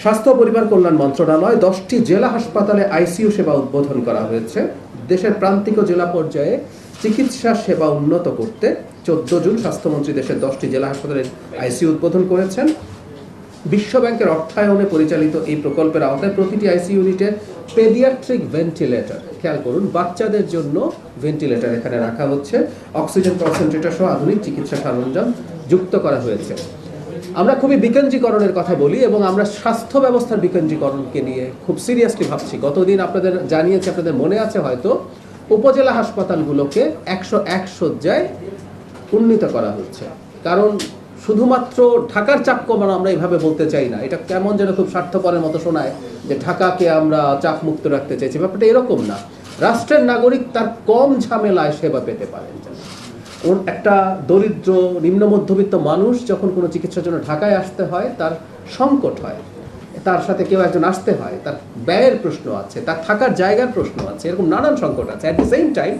স্বাস্থ্য ও পরিবার কল্যাণ মন্ত্রণালয় 10টি জেলা হাসপাতালে আইসিইউ সেবা উদ্বোধন করা হয়েছে। দেশের প্রান্তিক জেলা পর্যায়ে চিকিৎসা সেবা উন্নত করতে 14 জুন স্বাস্থ্যমন্ত্রী দেশের 10টি জেলা হাসপাতালে আইসিইউ উদ্বোধন করেছেন। বিশ্ব ব্যাংকের অর্থায়নে পরিচালিত এই প্রকল্পের আওতায় প্রতিটি আইসিইউ ইউনিটে পেডিয়াট্রিক ভেন্টিলেটর, খেয়াল করুন, বাচ্চাদের জন্য ভেন্টিলেটর এখানে রাখা হচ্ছে, অক্সিজেন কনসেন্ট্রেটর সহ আধুনিক চিকিৎসা সরঞ্জাম যুক্ত করা হয়েছে। আমরা খুবই বিকেন্দ্রীকরণের কথা বলি এবং আমরা স্বাস্থ্য ব্যবস্থার বিকেন্দ্রীকরণকে নিয়ে খুব সিরিয়াসলি ভাবছি। গতদিন আপনাদের জানিয়েছি, আপনাদের মনে আছে হয়তো, উপজেলা হাসপাতালগুলোকে 101 শয্যায় উন্নীত করা হচ্ছে। কারণ শুধুমাত্র ঢাকার চাপ কমানো আমরা এইভাবে বলতে চাই না। এটা কেমন যেন খুব স্বার্থপরের মতো শোনায় যে ঢাকাকে আমরা চাপ মুক্ত রাখতে চাইছি। ব্যাপারটা এরকম না। রাষ্ট্রের নাগরিক তার কম ঝামেলায় সেবা পেতে পারেন। একটা দরিদ্র নিম্ন মধ্যবিত্ত মানুষ যখন কোনো চিকিৎসার জন্য ঢাকায় আসতে হয়, তার সংকট হয়, তার সাথে কেউ একজন আসতে হয়, তার ব্যয়ের প্রশ্ন আছে, তার থাকার জায়গার প্রশ্ন আছে, এরকম নানান সংকট আছে। অ্যাট দ্য সেম টাইম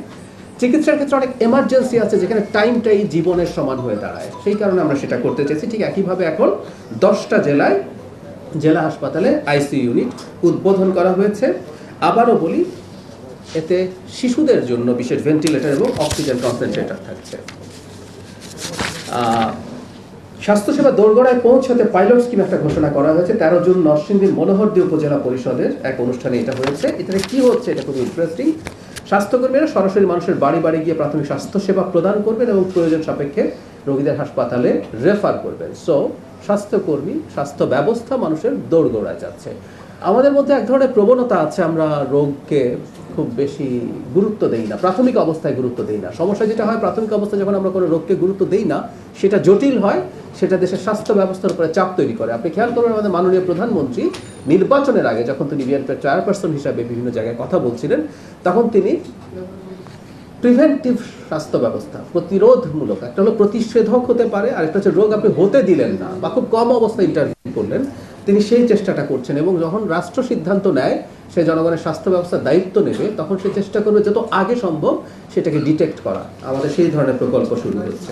চিকিৎসার ক্ষেত্রে অনেক এমার্জেন্সি আছে যেখানে টাইমটাই জীবনের সমান হয়ে দাঁড়ায়। সেই কারণে আমরা সেটা করতে চাইছি। ঠিক একইভাবে এখন 10টা জেলায় জেলা হাসপাতালে আইসিইউ ইউনিট উদ্বোধন করা হয়েছে। আবারও বলি, এতে শিশুদের জন্য বিশেষ ভেন্টিলেটর এবং অক্সিজেন কনসেন্ট্রেটর থাকছে। স্বাস্থ্যসেবা দোরগোড়ায় পৌঁছাতে পাইলট স্কিম একটা ঘোষণা করা হয়েছে। 13 জুন নরসিংদীর মনোহরদী উপজেলা পরিষদের এক অনুষ্ঠানে এটা হয়েছে। এটাতে কি হচ্ছে, এটা খুব ইন্টারেস্টিং। স্বাস্থ্যকর্মীরা সরাসরি মানুষের বাড়ি বাড়ি গিয়ে প্রাথমিক স্বাস্থ্যসেবা প্রদান করবেন এবং প্রয়োজন সাপেক্ষে রোগীদের হাসপাতালে রেফার করবেন। সো স্বাস্থ্যকর্মী, স্বাস্থ্য ব্যবস্থা মানুষের দোরগোড়ায় যাচ্ছে। আমাদের মধ্যে এক ধরনের প্রবণতা আছে, আমরা রোগকে খুব বেশি গুরুত্ব দেই না, প্রাথমিক অবস্থায় গুরুত্ব দেই না। সমস্যা যেটা হয়, প্রাথমিক অবস্থায় যখন আমরা কোনো রোগকে গুরুত্ব দেই না, সেটা জটিল হয়, সেটা দেশের স্বাস্থ্য ব্যবস্থার উপরে চাপ তৈরি করে। আপনি খেয়াল করবেন, আমাদের মাননীয় প্রধানমন্ত্রী নির্বাচনের আগে যখন তিনি বিএনপির চেয়ারপারসন হিসাবে বিভিন্ন জায়গায় কথা বলছিলেন, তখন তিনি প্রিভেন্টিভ স্বাস্থ্য ব্যবস্থা, প্রতিরোধমূলক, একটা হলো প্রতিষেধক হতে পারে, আর একটা হচ্ছে রোগ আপনি হতে দিলেন না বা খুব কম অবস্থায় ইন্টারভিউ করলেন, তিনি সেই চেষ্টাটা করছেন। এবং যখন রাষ্ট্র সিদ্ধান্ত নেয় সে জনগণের স্বাস্থ্য ব্যবস্থার দায়িত্ব নেবে, তখন সে চেষ্টা করবে যত আগে সম্ভব সেটাকে ডিটেক্ট করা। আমাদের সেই ধরনের প্রকল্প শুরু হচ্ছে।